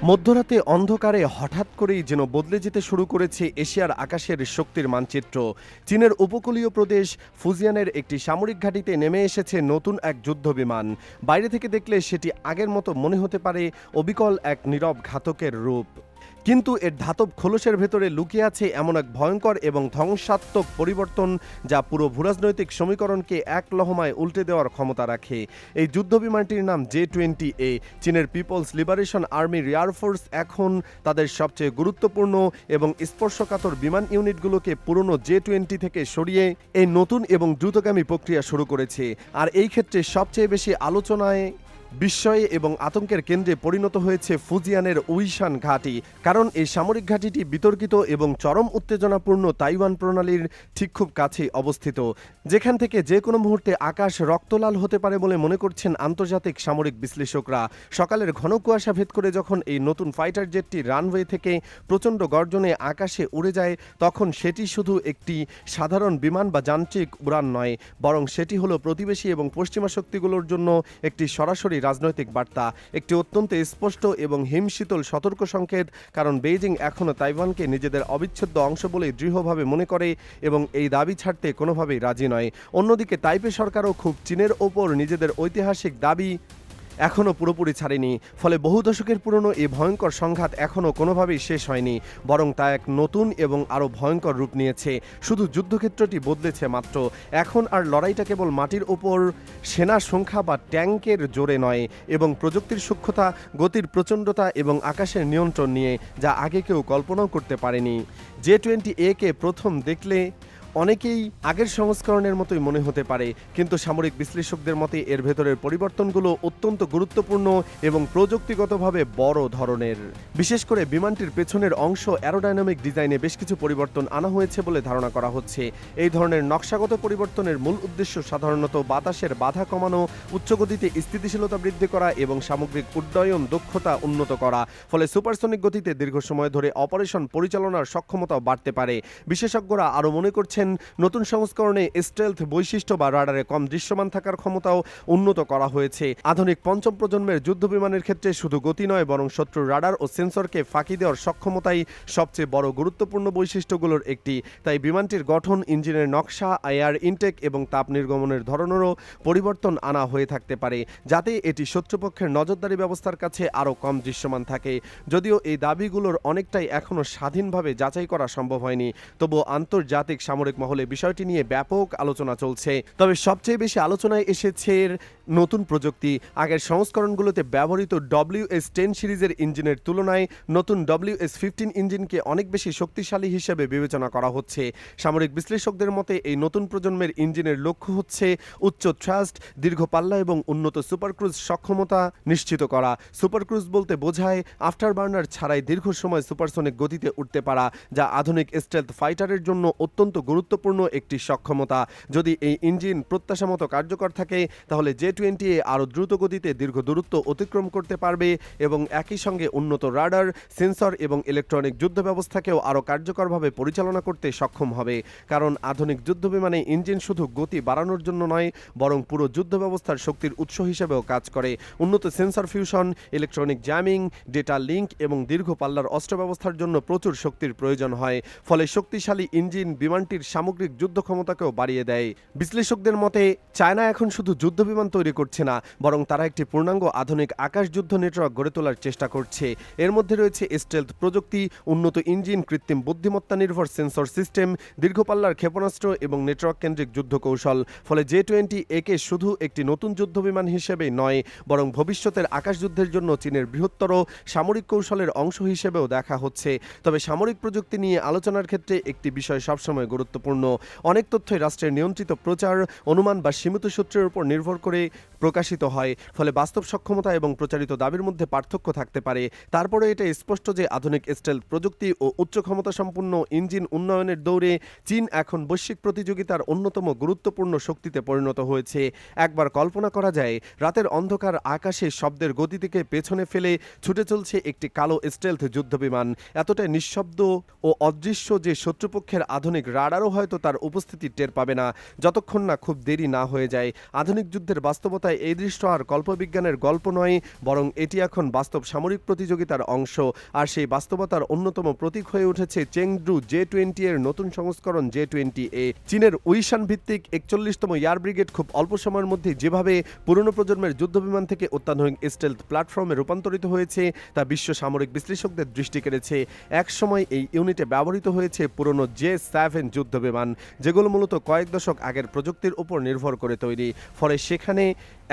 মধ্যরাতে অন্ধকারে হঠাৎ করেই যেন বদলে যেতে শুরু করেছে এশিয়ার আকাশের শক্তির মানচিত্র। চীনের উপকূলীয় প্রদেশ ফুজিয়ানের একটি সামরিক ঘাঁটিতে নেমে এসেছে নতুন এক যুদ্ধবিমান। বাইরে থেকে দেখলে সেটি আগের মতো মনে হতে পারে অবিকল এক নীরব ঘাতকের রূপ, কিন্তু এর ধাতব খোলসের ভেতরে লুকিয়ে আছে এমন এক ভয়ঙ্কর এবং ধ্বংসাত্মক পরিবর্তন যা পুরো ভূরাজনৈতিক সমীকরণকে এক লহমায় উল্টে দেওয়ার ক্ষমতা রাখে। এই যুদ্ধবিমানটির নাম J-20A। চীনের পিপলস লিবারেশন আর্মি এয়ারফোর্স এখন তাদের সবচেয়ে গুরুত্বপূর্ণ এবং স্পর্শকাতর বিমান ইউনিটগুলোকে পুরনো J-20 থেকে সরিয়ে এই নতুন এবং দ্রুতগামী প্রক্রিয়া শুরু করেছে। আর এই ক্ষেত্রে সবচেয়ে বেশি আলোচনায়, বিস্ময়ে এবং আতঙ্কের কেন্দ্রে পরিণত হয়েছে ফুজিয়ানের উইশান ঘাঁটি। কারণ এই সামরিক ঘাঁটিটি বিতর্কিত এবং চরম উত্তেজনাপূর্ণ তাইওয়ান প্রণালীর ঠিক খুব কাছেই অবস্থিত, যেখান থেকে যে কোনো মুহূর্তে আকাশ রক্তলাল হতে পারে বলে মনে করছেন আন্তর্জাতিক সামরিক বিশ্লেষকরা। সকালের ঘন কুয়াশা ভেদ করে যখন এই নতুন ফাইটার জেটটি রানওয়ে থেকে প্রচণ্ড গর্জনে আকাশে উড়ে যায়, তখন সেটি শুধু একটি সাধারণ বিমান বা যান্ত্রিক উড়ান নয়, বরং সেটি হলো প্রতিবেশী এবং পশ্চিমা শক্তিগুলোর জন্য একটি সরাসরি রাজনৈতিক বার্তা, একটি অত্যন্ত স্পষ্ট এবং হিমশীতল সতর্ক সংকেত। কারণ বেইজিং এখনও তাইওয়ানকে নিজেদের অবিচ্ছেদ্য অংশ বলেই দৃঢ়ভাবে মনে করে এবং এই দাবি ছাড়তে কোনোভাবেই রাজি নয়। অন্যদিকে তাইপে সরকারও খুব চীনের ওপর নিজেদের ঐতিহাসিক দাবি এখনও পুরোপুরি ছাড়েনি। ফলে বহু দশকের পুরনো এই ভয়ঙ্কর সংঘাত এখনও কোনোভাবেই শেষ হয়নি, বরং তা এক নতুন এবং আরও ভয়ঙ্কর রূপ নিয়েছে। শুধু যুদ্ধক্ষেত্রটি বদলেছে মাত্র। এখন আর লড়াইটা কেবল মাটির ওপর সেনা সংখ্যা বা ট্যাঙ্কের জোরে নয়, এবং প্রযুক্তির সূক্ষ্মতা, গতির প্রচণ্ডতা এবং আকাশের নিয়ন্ত্রণ নিয়ে, যা আগে কেউ কল্পনাও করতে পারেনি। J-20A কে প্রথম দেখলে অনেকেই আগের সংস্করণের মতোই মনে হতে পারে, কিন্তু সামরিক বিশ্লেষকদের মতে এর ভেতরের পরিবর্তনগুলো অত্যন্ত গুরুত্বপূর্ণ এবং প্রযুক্তিগতভাবে বড় ধরনের। বিশেষ করে বিমানটির পেছনের অংশ অ্যারোডাইনামিক ডিজাইনে বেশ কিছু পরিবর্তন আনা হয়েছে বলে ধারণা করা হচ্ছে। এই ধরনের নকশাগত পরিবর্তনের মূল উদ্দেশ্য সাধারণত বাতাসের বাধা কমানো, উচ্চগতিতে স্থিতিশীলতা বৃদ্ধি করা এবং সামগ্রিক উড্ডয়ন দক্ষতা উন্নত করা। ফলে সুপারসনিক গতিতে দীর্ঘ সময় ধরে অপারেশন পরিচালনার সক্ষমতাও বাড়তে পারে। বিশেষজ্ঞরা আরও মনে করছেন নতুন সংস্করণে স্টেলথ বৈশিষ্ট্য বা রাডারে কম দৃশ্যমান থাকার ক্ষমতাও উন্নত করা হয়েছে। আধুনিক পঞ্চম প্রজন্মের যুদ্ধবিমানের ক্ষেত্রে শুধু গতি নয়, বরং শত্রুর রাডার ও সেন্সরকে ফাঁকি দেওয়ার সক্ষমতাই সবচেয়ে বড় গুরুত্বপূর্ণ বৈশিষ্ট্যগুলোর একটি। তাই বিমানটির গঠন, ইঞ্জিনের নকশা, এয়ার ইনটেক এবং তাপ নির্গমনের ধরনেরও পরিবর্তন আনা হয়ে থাকতে পারে, যাতে এটি শত্রুপক্ষের নজরদারি ব্যবস্থার কাছে আরও কম দৃশ্যমান থাকে। যদিও এই দাবিগুলোর অনেকটাই এখনও স্বাধীনভাবে যাচাই করা সম্ভব হয়নি, তবুও আন্তর্জাতিক সামরিক মহলে বিষয়টি নিয়ে ব্যাপক আলোচনা চলছে। তবে সবচেয়ে বেশি আলোচনায় এসেছে নতুন প্রযুক্তি। আগের সংস্করণগুলোতে ব্যবহৃত WS-10 সিরিজের ইঞ্জিনের তুলনায় নতুন WS-15 ইঞ্জিনকে অনেক বেশি শক্তিশালী হিসেবে বিবেচনা করা হচ্ছে। সামরিক বিশ্লেষকদের মতে এই নতুন প্রজন্মের ইঞ্জিনের লক্ষ্য হচ্ছে উচ্চ থ্রাস্ট, দীর্ঘ পাল্লা এবং উন্নত সুপারক্রুজ সক্ষমতা নিশ্চিত করা। সুপারক্রুজ বলতে বোঝায় আফটার বার্নার ছাড়াই দীর্ঘ সময় সুপারসনিক গতিতে উঠতে পারা, যা আধুনিক স্টেলথ ফাইটারের জন্য অত্যন্ত গুরুত্বপূর্ণ একটি সক্ষমতা। যদি এই ইঞ্জিন প্রত্যাশা মতো কার্যকর থাকে, তাহলে J-20A আরও দ্রুত গতিতে দীর্ঘ দূরত্ব অতিক্রম করতে পারবে এবং একই সঙ্গে উন্নত রাডার, সেন্সর এবং ইলেকট্রনিক যুদ্ধ ব্যবস্থাকেও আরও কার্যকরভাবে পরিচালনা করতে সক্ষম হবে। কারণ আধুনিক যুদ্ধবিমানে ইঞ্জিন শুধু গতি বাড়ানোর জন্য নয়, বরং পুরো যুদ্ধ ব্যবস্থার শক্তির উৎস হিসেবেও কাজ করে। উন্নত sensor fusion, electronic jamming, data link এবং দীর্ঘ পাল্লার অস্ত্র ব্যবস্থার জন্য প্রচুর শক্তির প্রয়োজন হয়। ফলে শক্তিশালী ইঞ্জিন বিমানটির সামগ্রিক যুদ্ধ ক্ষমতাকেও বাড়িয়ে দেয়। বিশ্লেষকদের মতে চায়না এখন শুধু যুদ্ধবিমান তৈরি করছে না, বরং তারা একটি পূর্ণাঙ্গ আধুনিক আকাশ যুদ্ধ নেটওয়ার্ক গড়ে তোলার চেষ্টা করছে। এর মধ্যে রয়েছে স্টেলথ প্রযুক্তি, উন্নত ইঞ্জিন, কৃত্রিম বুদ্ধিমত্তা নির্ভর সেন্সর সিস্টেম, দীর্ঘপাল্লার ক্ষেপণাস্ত্র এবং নেটওয়ার্ক কেন্দ্রিক যুদ্ধ কৌশল। ফলে J-20A কে শুধু একটি নতুন যুদ্ধবিমান হিসেবেই নয়, বরং ভবিষ্যতের আকাশ যুদ্ধের জন্য চীনের বৃহত্তর সামরিক কৌশলের অংশ হিসেবেও দেখা হচ্ছে। তবে সামরিক প্রযুক্তি নিয়ে আলোচনার ক্ষেত্রে একটি বিষয় সবসময় গুরুত্বপূর্ণ। অনেক তথ্যই রাষ্ট্রের নিয়ন্ত্রিত প্রচার, অনুমান বা সীমিত সূত্রের উপর নির্ভর করে প্রকাশিত হয়। ফলে বাস্তব সক্ষমতা এবং প্রচারিত দাবির মধ্যে পার্থক্য থাকতে পারে। তারপরে এটা স্পষ্ট যে আধুনিক স্টেলথ প্রযুক্তি ও উচ্চ ক্ষমতা সম্পন্ন ইঞ্জিন উন্নয়নের দৌড়ে চীন এখন বৈশ্বিক প্রতিযোগিতার অন্যতম গুরুত্বপূর্ণ শক্তিতে পরিণত হয়েছে। একবার কল্পনা করা যায়, রাতের অন্ধকার আকাশে শব্দের গতি থেকে পেছনে ফেলে ছুটে চলছে একটি কালো স্টেলথ যুদ্ধবিমান, এতটাই নিঃশব্দ ও অদৃশ্য যে শত্রুপক্ষের আধুনিক রাডারও তারপরও হয়তো তার উপস্থিতি টের পাবে না যতক্ষণ না খুব দেরি না হয়ে যায়। আধুনিক যুদ্ধের বাস্তবতায় এই দৃশ্য আর কল্পবিজ্ঞানের গল্প নয়, বরং এটি এখন বাস্তব সামরিক প্রতিযোগিতার অংশ। আর সেই বাস্তবতার অন্যতম প্রতীক হয়ে উঠেছে চেংডু J-20 এর নতুন সংস্করণ J-20A। চীনের উইশান ভিত্তিক 41তম এয়ার ব্রিগেড খুব অল্প সময়ের মধ্যে যেভাবে পুরনো প্রজন্মের যুদ্ধবিমান থেকে অত্যাধুনিক স্টেলথ প্ল্যাটফর্মে রূপান্তরিত হয়েছে তা বিশ্ব সামরিক বিশ্লেষকদের দৃষ্টি কেড়েছে। একসময় এই ইউনিটে ব্যবহৃত হয়েছে পুরনো J-7 যুদ্ধবিমান, যেগুলো মূলত কয়েক দশক আগের প্রযুক্তির উপর নির্ভর করে তৈরি। ফলে সেখানে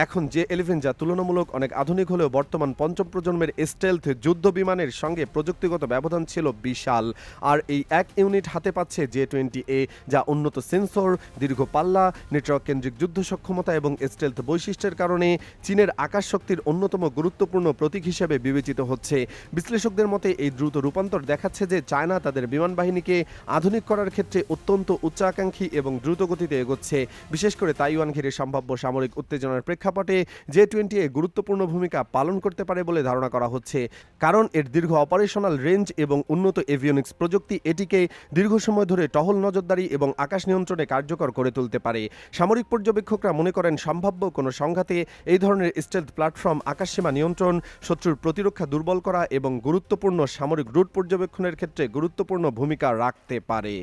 এখন J-11 যা তুলনামূলক অনেক আধুনিক হলেও বর্তমান পঞ্চম প্রজন্মের স্টেলথ যুদ্ধ বিমানের সঙ্গে প্রযুক্তিগত ব্যবধান ছিল বিশাল। আর এই এক ইউনিট হাতে পাচ্ছে J-20A, যা উন্নত সেন্সর, দীর্ঘ পাল্লা, নেটওয়ার্ক কেন্দ্রিক যুদ্ধ সক্ষমতা এবং স্টেলথ বৈশিষ্ট্যের কারণে চীনের আকাশ শক্তির অন্যতম গুরুত্বপূর্ণ প্রতীক হিসেবে বিবেচিত হচ্ছে। বিশ্লেষকদের মতে এই দ্রুত রূপান্তর দেখাচ্ছে যে চায়না তাদের বিমান বাহিনীকে আধুনিক করার ক্ষেত্রে অত্যন্ত উচ্চাকাঙ্ক্ষী এবং দ্রুত গতিতে এগোচ্ছে। বিশেষ করে তাইওয়ান ঘিরে সম্ভাব্য সামরিক উত্তেজনার প্রেক্ষাপটে J-20A গুরুত্বপূর্ণ ভূমিকা পালন করতে পারে বলে ধারণা করা হচ্ছে, কারণ এর দীর্ঘ অপারেশনাল রেঞ্জ এবং উন্নত এভিওনিক্স প্রযুক্তি এটিকে দীর্ঘ সময় ধরে টহল, নজরদারি এবং আকাশ নিয়ন্ত্রণে কার্যকর করে তুলতে পারে। সামরিক পর্যবেক্ষকরা মনে করেন সম্ভাব্য কোনো সংঘাতে এই ধরনের স্টেলথ প্ল্যাটফর্ম আকাশসীমা নিয়ন্ত্রণ, শত্রুর প্রতিরক্ষা দুর্বল করা এবং গুরুত্বপূর্ণ সামরিক রুট পর্যবেক্ষণের ক্ষেত্রে গুরুত্বপূর্ণ ভূমিকা রাখতে পারে।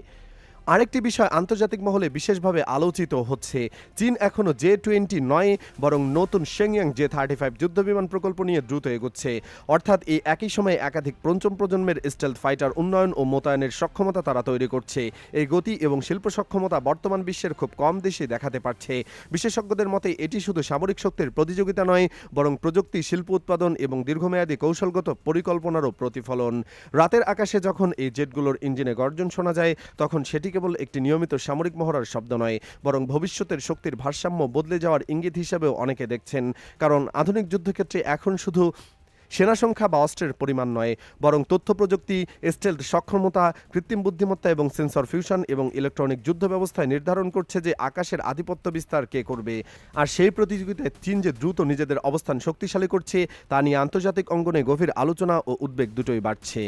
আরেকটি বিষয় আন্তর্জাতিক মহলে বিশেষভাবে আলোচিত হচ্ছে, চীন এখনও J-20 নয়, বরং নতুন শেংয়াং J-35 যুদ্ধবিমান প্রকল্প নিয়ে দ্রুত এগোচ্ছে। অর্থাৎ এই একই সময়ে একাধিক পঞ্চম প্রজন্মের স্টেলথ ফাইটার উন্নয়ন ও মোতায়েনের সক্ষমতা তারা তৈরি করছে। এই গতি এবং শিল্প সক্ষমতা বর্তমান বিশ্বের খুব কম দেশে দেখাতে পারছে। বিশেষজ্ঞদের মতে এটি শুধু সামরিক শক্তির প্রতিযোগিতা নয়, বরং প্রযুক্তি, শিল্প উৎপাদন এবং দীর্ঘমেয়াদী কৌশলগত পরিকল্পনারও প্রতিফলন। রাতের আকাশে যখন এই জেটগুলোর ইঞ্জিনে গর্জন শোনা যায়, তখন সেটি কেবল একটি নিয়মিত সামরিক মহড়ার শব্দ নয়, বরং ভবিষ্যতের শক্তির ভারসাম্য বদলে যাওয়ার ইঙ্গিত হিসেবেও অনেকে দেখছেন। কারণ আধুনিক যুদ্ধক্ষেত্রে এখন শুধু সেনা সংখ্যা বা অস্ত্রের পরিমাণ নয়, বরং তথ্য প্রযুক্তি, স্টেলথ সক্ষমতা, কৃত্রিম বুদ্ধিমত্তা এবং সেন্সর ফিউশন এবং ইলেকট্রনিক যুদ্ধ ব্যবস্থায় নির্ধারণ করছে যে আকাশের আধিপত্য বিস্তার কে করবে। আর সেই প্রতিযোগিতায় চীন যে দ্রুত নিজেদের অবস্থান শক্তিশালী করছে তা নিয়ে আন্তর্জাতিক অঙ্গনে গভীর আলোচনা ও উদ্বেগ দুটোই বাড়ছে।